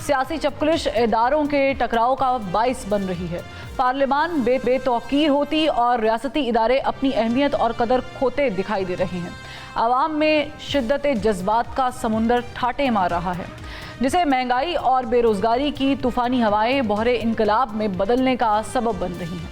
सियासी चपकलिश इदारों के टकराव का बाइस बन रही है। पार्लियामान बेतौकीर होती और रियासती इदारे अपनी अहमियत और कदर खोते दिखाई दे रहे हैं। आवाम में शिद्दत जज्बात का समुंदर ठाटे मार रहा है, जिसे महंगाई और बेरोजगारी की तूफानी हवाएं बहरे इनकलाब में बदलने का सबब बन रही हैं।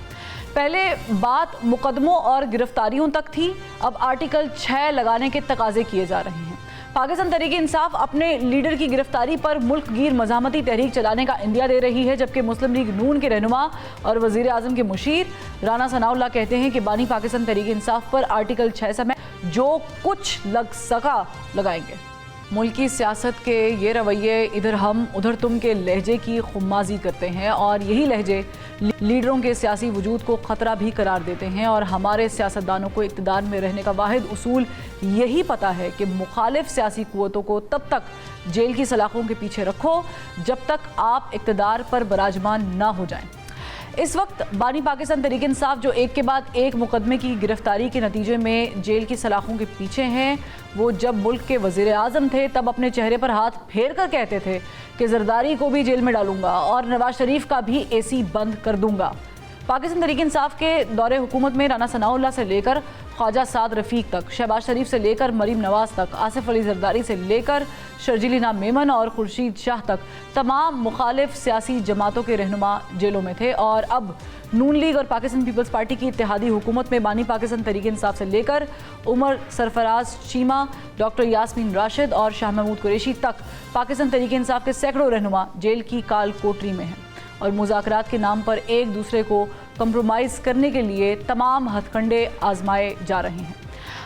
पहले बात मुकदमों और गिरफ्तारियों तक थी, अब आर्टिकल 6 लगाने के तकाजे किए जा रहे हैं। पाकिस्तान तहरीक इंसाफ अपने लीडर की गिरफ्तारी पर मुल्क गिर मज़ामती तहरीक चलाने का इंदिया दे रही है, जबकि मुस्लिम लीग नून के रहनुमा और वज़ीर आज़म के मुशीर राना सनाउल्लाह कहते हैं कि बानी पाकिस्तान तहरीक इंसाफ पर आर्टिकल 6 समेत जो कुछ लग सका लगाएंगे। मुल्की सियासत के ये रवैये इधर हम उधर तुम के लहजे की खुमाजी करते हैं और यही लहजे लीडरों के सियासी वजूद को ख़तरा भी करार देते हैं। और हमारे सियासतदानों को इक़्तिदार में रहने का वाहिद उसूल यही पता है कि मुखालिफ सियासी क़ुव्वतों को तब तक जेल की सलाखों के पीछे रखो जब तक आप इक़्तिदार पर बराजमान ना हो जाएं। इस वक्त बानी पाकिस्तान तहरीक इंसाफ जो एक के बाद एक मुकदमे की गिरफ्तारी के नतीजे में जेल की सलाखों के पीछे हैं, वो जब मुल्क के वज़ीर आज़म थे तब अपने चेहरे पर हाथ फेर कर कहते थे कि जरदारी को भी जेल में डालूंगा और नवाज शरीफ का भी एसी बंद कर दूंगा। पाकिस्तान तहरीक इंसाफ के दौरे हुकूमत में राना सनाउल्लाह से लेकर ख्वाजा साद रफ़ीक तक, शहबाज शरीफ से लेकर मरीम नवाज तक, आसिफ अली जरदारी से लेकर शर्जील इनाम मेमन और खुर्शीद शाह तक तमाम मुखालिफ सियासी जमातों के रहनुमा जेलों में थे। और अब नून लीग और पाकिस्तान पीपल्स पार्टी की इत्तेहादी हुकूमत में बानी पाकिस्तान तहरीक इंसाफ से लेकर उमर सरफराज चीमा, डॉक्टर यास्मीन राशिद और शाह महमूद कुरैशी तक पाकिस्तान तहरीक इंसाफ के सैकड़ों रहनुमा जेल की काल कोठरी में हैं और मुज़ाकरात के नाम पर एक दूसरे को कंप्रोमाइज़ करने के लिए तमाम हथकंडे आजमाए जा रहे हैं।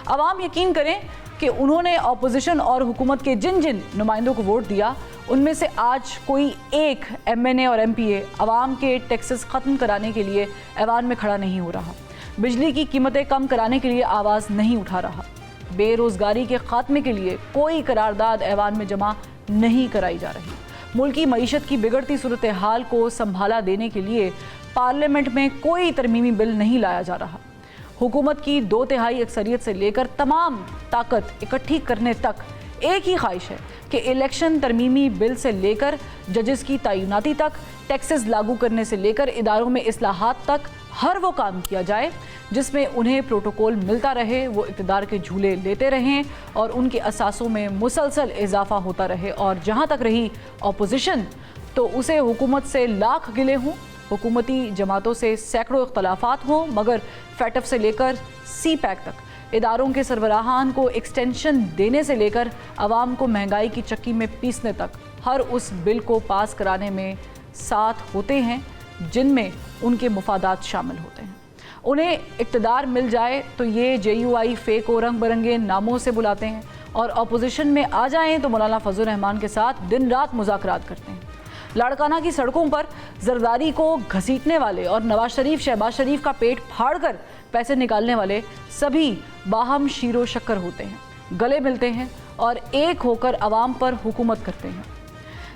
अवाम यकीन करें कि उन्होंने अपोजिशन और हुकूमत के जिन जिन नुमाइंदों को वोट दिया, उनमें से आज कोई एक MNA और MPA अवाम के टैक्सेस ख़त्म कराने के लिए ऐवान में खड़ा नहीं हो रहा, बिजली की कीमतें कम कराने के लिए आवाज़ नहीं उठा रहा, बेरोज़गारी के ख़ात्मे के लिए कोई करारदाद ऐवान में जमा नहीं कराई जा रही, मुल्की मईशत की बिगड़ती सूरत हाल को संभाला देने के लिए पार्लियामेंट में कोई तरमीमी बिल नहीं लाया जा रहा, हुकूमत की 2/3 अक्सरियत से लेकर तमाम ताकत इकट्ठी करने तक एक ही ख्वाहिश है कि इलेक्शन तरमीमी बिल से लेकर जजेस की तैनाती तक, टैक्सेस लागू करने से लेकर इदारों में इस्लाहात तक हर वो काम किया जाए जिसमें उन्हें प्रोटोकॉल मिलता रहे, वो इक़्तिदार के झूले लेते रहें और उनके असासों में मुसलसल इजाफा होता रहे। और जहाँ तक रही अपोजिशन, तो उसे हुकूमत से लाख गिले हों, हुकूमती जमातों से सैकड़ों इख्तलाफात हों, मगर फैटफ से लेकर CPAC तक, इदारों के सरबराहान को एक्सटेंशन देने से लेकर आवाम को महंगाई की चक्की में पीसने तक हर उस बिल को पास कराने में साथ होते हैं जिनमें उनके मुफादात शामिल होते हैं। उन्हें इक़्तिदार मिल जाए तो ये JUI फेक और रंग बिरंगे नामों से बुलाते हैं और अपोजिशन में आ जाएं तो मौलाना फजल रहमान के साथ दिन रात मुज़ाकरात करते हैं। लाड़काना की सड़कों पर जरदारी को घसीटने वाले और नवाज शरीफ, शहबाज शरीफ का पेट फाड़ कर पैसे निकालने वाले सभी बाहम शीरो शक्कर होते हैं, गले मिलते हैं और एक होकर आवाम पर हुकूमत करते हैं।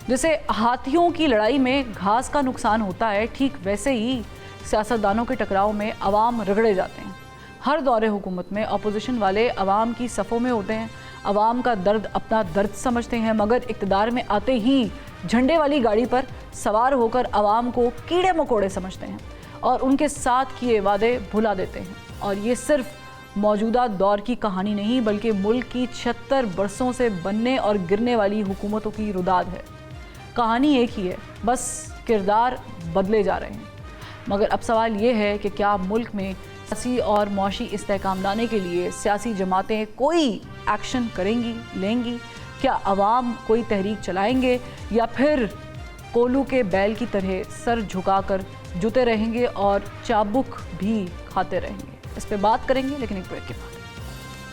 जैसे हाथियों की लड़ाई में घास का नुकसान होता है, ठीक वैसे ही सियासतदानों के टकराव में अवाम रगड़े जाते हैं। हर दौरे हुकूमत में अपोजिशन वाले अवाम की सफ़ों में होते हैं, अवाम का दर्द अपना दर्द समझते हैं, मगर इक़्तिदार में आते ही झंडे वाली गाड़ी पर सवार होकर अवाम को कीड़े मकोड़े समझते हैं और उनके साथ किए वादे भुला देते हैं। और ये सिर्फ मौजूदा दौर की कहानी नहीं, बल्कि मुल्क की 76 बरसों से बनने और गिरने वाली हुकूमतों की रुदाद है। कहानी एक ही है, बस किरदार बदले जा रहे हैं। मगर अब सवाल ये है कि क्या मुल्क में सियासी और मुआशी इस्तेहकाम लाने के लिए सियासी जमातें कोई एक्शन करेंगी, लेंगी? क्या अवाम कोई तहरीक चलाएंगे या फिर कोलू के बैल की तरह सर झुकाकर जुते रहेंगे और चाबुक भी खाते रहेंगे? इस पे बात करेंगे लेकिन एक ब्रेक के बाद।